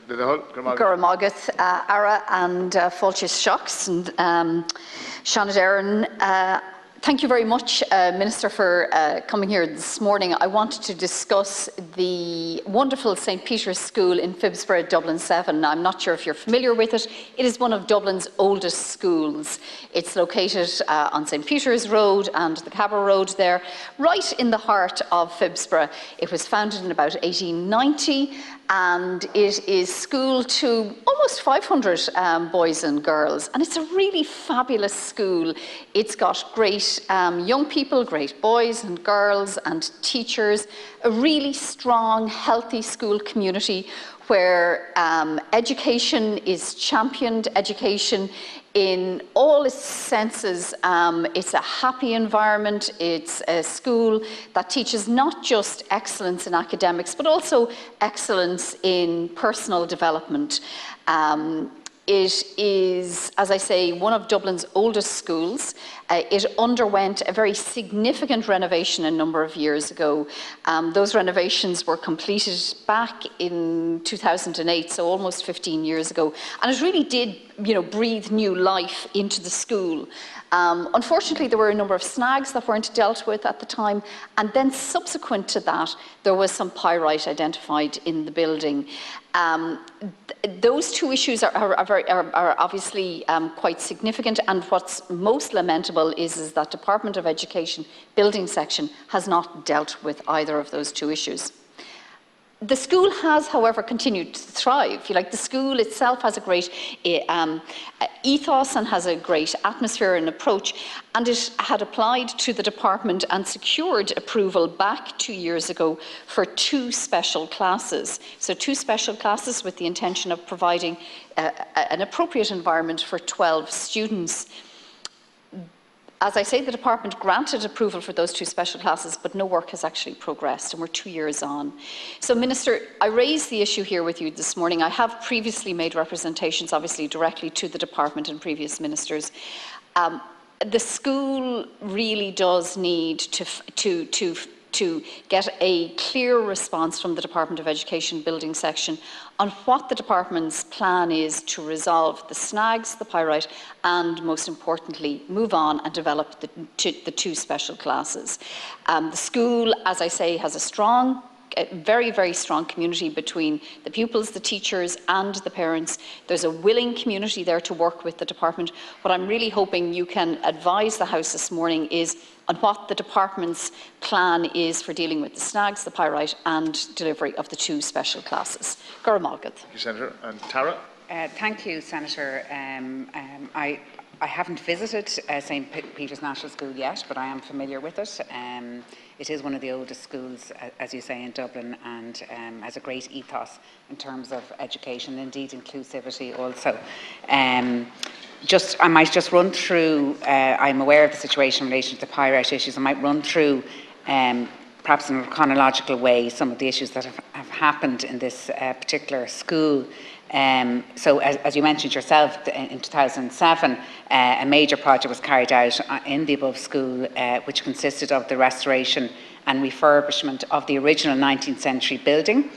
Guramagat, Ara and Fulchis Shocks and Seanad Erin. Thank you very much, Minister, for coming here this morning. I wanted to discuss the wonderful St. Peter's School in Phibsborough, Dublin 7. I'm not sure if you're familiar with it. It is one of Dublin's oldest schools. It's located on St. Peter's Road and the Cabra Road there, right in the heart of Phibsborough. It was founded in about 1890, and it is school to almost 500 boys and girls. And it's a really fabulous school. It's got great young people, great boys and girls and teachers, a really strong, healthy school community where education is championed, education in all its senses. It's a happy environment. It's a school that teaches not just excellence in academics, but also excellence in personal development. It is, as I say, one of Dublin's oldest schools. It underwent a very significant renovation a number of years ago. Those renovations were completed back in 2008, so almost 15 years ago. And it really did, breathe new life into the school. Unfortunately, there were a number of snags that weren't dealt with at the time, and then subsequent to that, there was some pyrite identified in the building. Those two issues are obviously quite significant, and what's most lamentable is that Department of Education building section has not dealt with either of those two issues. The school has, however, continued to thrive. The school itself has a great ethos and has a great atmosphere and approach, and it had applied to the department and secured approval back 2 years ago for 2 special classes. So 2 special classes with the intention of providing an appropriate environment for 12 students. As I say, the department granted approval for those 2 special classes, but no work has actually progressed, and we're 2 years on. So, Minister, I raised the issue here with you this morning. I have previously made representations, obviously, directly to the department and previous ministers. The school really does need to get a clear response from the Department of Education building section on what the department's plan is to resolve the snags, the pyrite, and most importantly, move on and develop the 2 special classes. The school, as I say, has a very, very strong community between the pupils, the teachers, and the parents. There's a willing community there to work with the department. What I'm really hoping you can advise the House this morning is on what the department's plan is for dealing with the snags, the pyrite, and delivery of the 2 special classes. Guramagat. Thank you, Senator. And Tara? Thank you, Senator. I haven't visited St. Peter's National School yet, but I am familiar with it. It is one of the oldest schools, as you say, in Dublin, and has a great ethos in terms of education, indeed inclusivity also. I might just run through, I'm aware of the situation in relation to the pyrite issues. I might run through, perhaps in a chronological way, some of the issues that have happened in this particular school. So as you mentioned yourself, in 2007, a major project was carried out in the above school, which consisted of the restoration and refurbishment of the original 19th century building,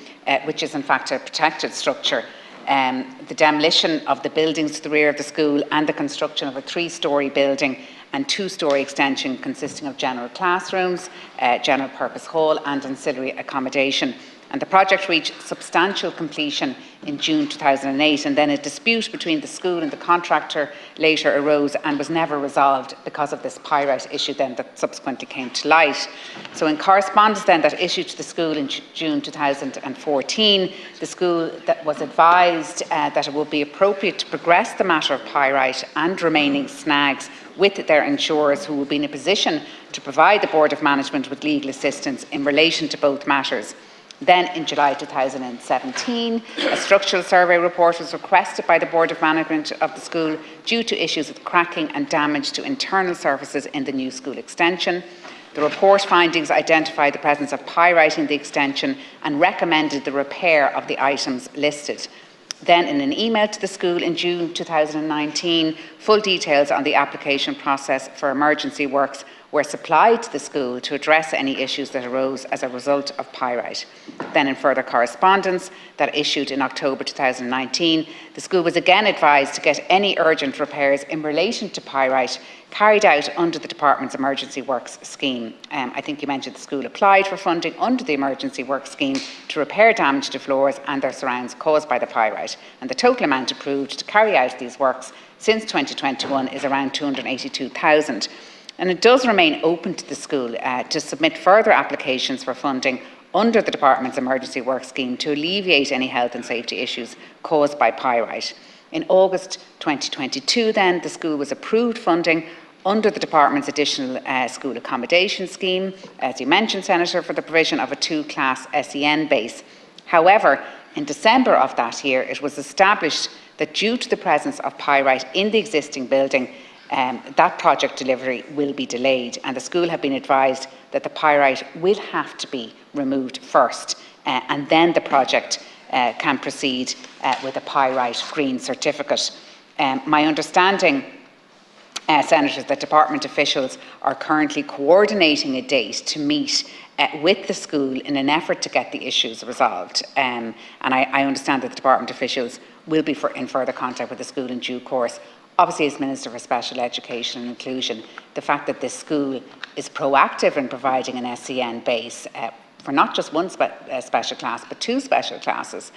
which is in fact a protected structure. The demolition of the buildings to the rear of the school and the construction of a 3-storey building and 2-storey extension consisting of general classrooms, general purpose hall and ancillary accommodation. And the project reached substantial completion in June 2008, and then a dispute between the school and the contractor later arose and was never resolved because of this pyrite issue then that subsequently came to light. So in correspondence then that issued to the school in June 2014, the school that was advised that it would be appropriate to progress the matter of pyrite and remaining snags with their insurers, who will be in a position to provide the Board of Management with legal assistance in relation to both matters. Then in July 2017, a structural survey report was requested by the Board of Management of the school due to issues with cracking and damage to internal surfaces in the new school extension. The report findings identified the presence of pyrite in the extension and recommended the repair of the items listed. Then in an email to the school in June 2019, full details on the application process for emergency works were supplied to the school to address any issues that arose as a result of pyrite. Then, in further correspondence that issued in October 2019, the school was again advised to get any urgent repairs in relation to pyrite carried out under the department's emergency works scheme. I think you mentioned the school applied for funding under the emergency works scheme to repair damage to floors and their surrounds caused by the pyrite, and the total amount approved to carry out these works since 2021 is around 282,000. And it does remain open to the school to submit further applications for funding under the department's emergency works scheme to alleviate any health and safety issues caused by pyrite. In August 2022 then, the school was approved funding under the department's additional school accommodation scheme, as you mentioned, Senator, for the provision of a 2-class SEN base. However, in December of that year, it was established that due to the presence of pyrite in the existing building, that project delivery will be delayed, and the school have been advised that the pyrite will have to be removed first, and then the project can proceed with a pyrite green certificate. My understanding, Senators, that department officials are currently coordinating a date to meet with the school in an effort to get the issues resolved. And I understand that the department officials will be in further contact with the school in due course. Obviously, as Minister for Special Education and Inclusion, the fact that this school is proactive in providing an SEN base for not just one special class, but 2 special classes,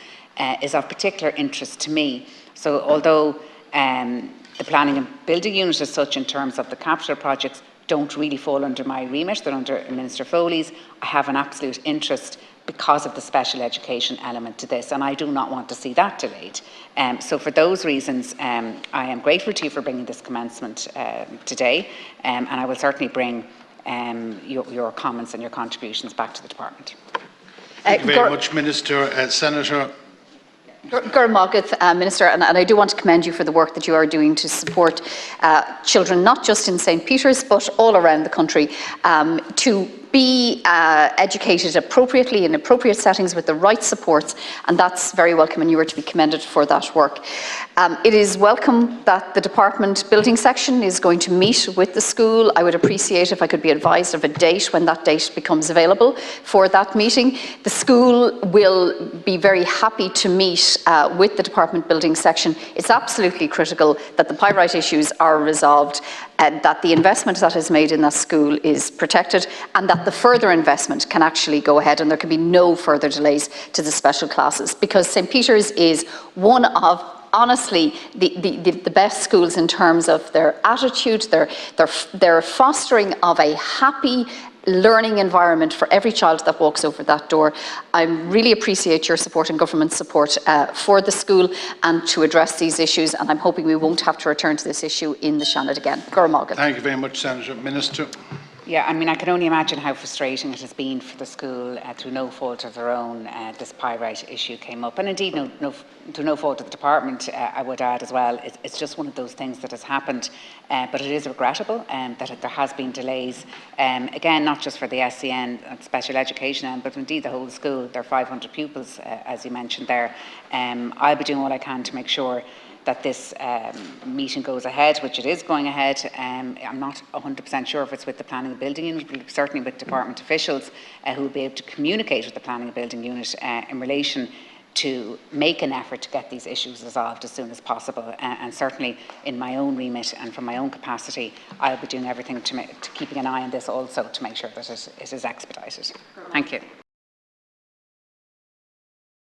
is of particular interest to me. So although the planning and building unit as such in terms of the capital projects don't really fall under my remit, they're under Minister Foley's, I have an absolute interest because of the special education element to this, and I do not want to see that delayed. So for those reasons, I am grateful to you for bringing this commencement today, and I will certainly bring your comments and your contributions back to the department. Thank you very much, Minister. Senator. Minister, and I do want to commend you for the work that you are doing to support children, not just in St. Peter's, but all around the country, to be educated appropriately in appropriate settings with the right supports, and that's very welcome, and you are to be commended for that work. It is welcome that the department building section is going to meet with the school. I would appreciate if I could be advised of a date when that date becomes available for that meeting. The school will be very happy to meet with the department building section. It's absolutely critical that the pyrite issues are resolved, that the investment that is made in that school is protected, and that the further investment can actually go ahead and there can be no further delays to the special classes, because St. Peter's is one of, honestly, the best schools in terms of their attitude, their fostering of a happy learning environment for every child that walks over that door. I really appreciate your support and government support for the school and to address these issues, and I'm hoping we won't have to return to this issue in the Seanad again. Thank you very much, Senator. Minister. Yeah, I mean, I can only imagine how frustrating it has been for the school through no fault of their own. This pyrite issue came up, and indeed through no fault of the department, I would add as well. It's just one of those things that has happened, but it is regrettable that there has been delays. Again, not just for the SEN and special education end, but indeed the whole school. There are 500 pupils, as you mentioned there. I'll be doing all I can to make sure that this meeting goes ahead, which it is going ahead. I'm not 100% sure if it's with the planning and building unit, but certainly with department officials who will be able to communicate with the planning and building unit in relation to make an effort to get these issues resolved as soon as possible. And certainly in my own remit and from my own capacity, I'll be doing everything to keeping an eye on this also to make sure that it is expedited. Thank you.